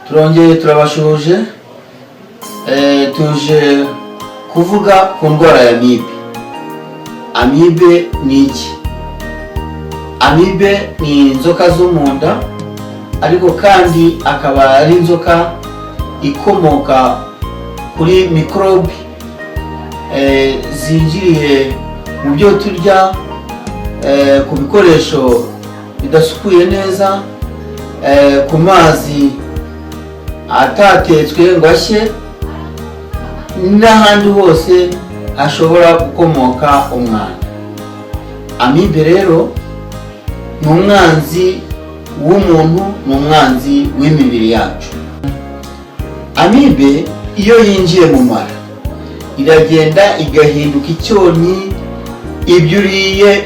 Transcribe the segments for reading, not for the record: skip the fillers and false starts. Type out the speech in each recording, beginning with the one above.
turongeye turabashuje tuje kuvuga ku ndwara ya amibe. Amibe ni iki? Amibe ni inzoka zo mu nda, ariko kandi akaba ari inzoka ikomoka kuri mikorobe zinjiriye mu byo turya, ku bikoresho bidasukuye neza, ku mazi atatetswe ngo ashye, n'ahandi hose hashobora gukomoka umwanda. Amibe rero ni umwanzi w'umuntu, ni umwanzi w'imibiri yacu. Amibe iyo yinjiye mu mara iragenda igahinduka icyonnyi, ibyo uriye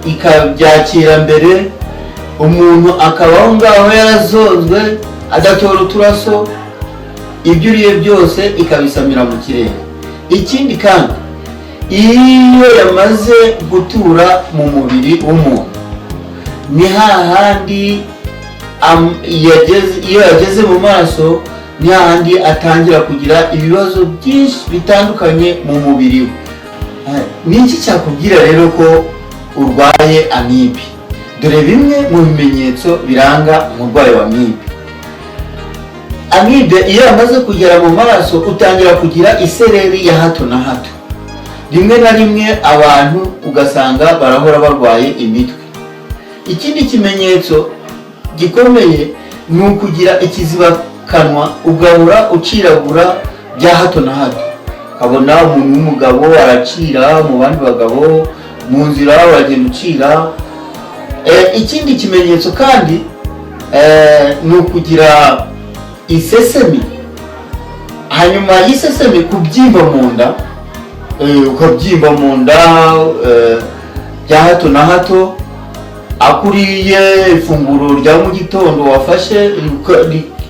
ikabyakira mbere, umuntu akaba aho ngaho yarazonzwe adatora uturaso, ibyo uriye byose ikabisamira mu kirere. Ikindi kandi iyo yamaze gutura mu mubiri w'umuntu, ni hahandi iyo yageze mu maraso, ni hahandi atangira kugira ibibazo byinshi bitandukanye mu mubiri we. Ni iki cyakubwira rero ko urwaye amibe? Dore bimwe mu bimenyetso biranga umurwayi wa amibe. Amibe iyo yamaze kugera mu maraso utangira kugira isereri ya hato na hato. Rimwe na rimwe abantu ugasanga barahora barwaye imitwe. Ikindi kimenyetso gikomeye ni ukugira ikiziba kanwa, ugahora uciragura bya hato na hato. Kabona umuntu w'umugabo aracira mu bandi bagabo, mu nzira uragenda ucira. Ikindi kimenyetso kandi ni ukugira isesemi, hanyuma y'isesemi kubyimba mu nda, ukabyimba mu nda bya hato na hato. Akuriye ifunguro rya mu gitondo wafashe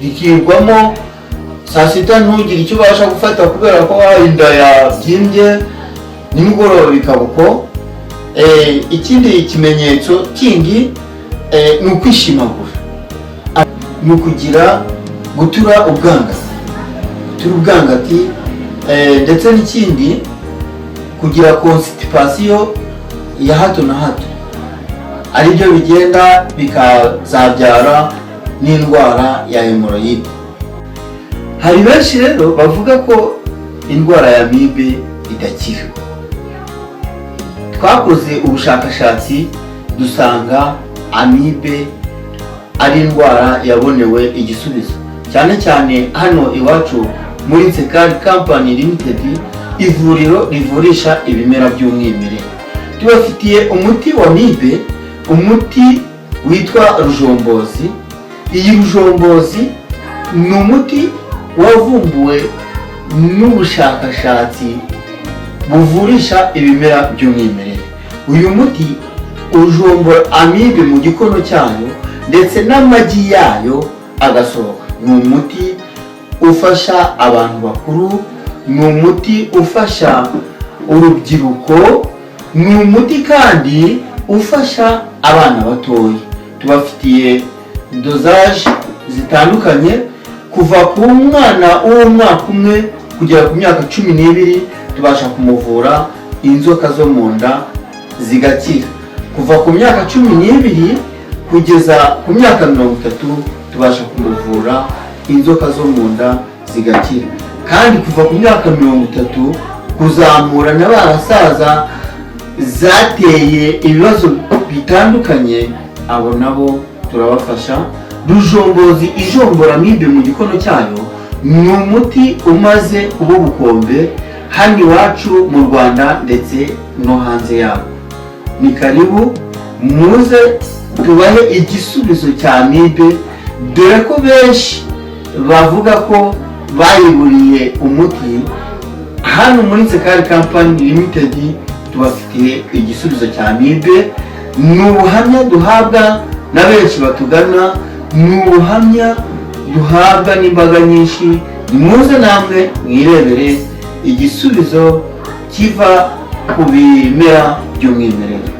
rikirwamo, saa sita ntugire icyo ubasha gufata kubera ko inda yabyimbye, nimugoroba bikaba uko. Ikindi kimenyetso kindi ni ukwishimagura, ni ukugira gutura ubwangati, ndetse n'ikindi kugira constipation ya hato na hato, ari byo bigenda bikazabyara n'indwara ya hemorrhoide. Hari benshi rero bavuga ko indwara ya amibe idakira. Twakoze ubushakashatsi dusanga amibe ari indwara yabonewe igisubizo, cyane cyane hano iwacu muri Nsekari Company Limited, ivuriro rivurisha ibimera by'umwimerere. Tubafitiye umuti wa amibe, umuti witwa rujombozi. Iyi rujombozi ni umuti wavumbuwe n'ubushakashatsi buvurisha ibimera by'umwimerere. Uyu muti ujombora amibe mu gikono cyayo ndetse n'amagi yayo agasohoka. Ni umuti ufasha abantu bakuru, ni umuti ufasha urubyiruko, ni umuti kandi ufasha abana batoya. Tubafitiye dosage zitandukanye, kuva ku mwana w'umwaka umwe kugera ku myaka 12 tubasha kumuvura inzoka zo mu nda zigakira. Kuva ku myaka 12 kugeza ku myaka 30 tubasha kumuvura inzoka zo mu nda zigakira. Kandi kuva ku myaka 30 kuzamura n'abasaza zateye ibibazo bitandukanye, abo nabo turabafasha. Rujombozi ijombora amibe mu gikono cyayo ni umuti umaze kuba ubukombe hano iwacu mu Rwanda ndetse no hanze yabo. Ni karibu muze tubahe igisubizo cya amibe, dore ko benshi bavuga ko bayiburiye umuti. Hano muri Nsekari Company Limited tubafitiye igisubizo cya amibe. Ni ubuhamya duhabwa na benshi batugana, ni ubuhamya duhabwa n'imbaga nyinshi. Muze namwe mwirebere igisubizo kiva ku bimera by'umwimerere.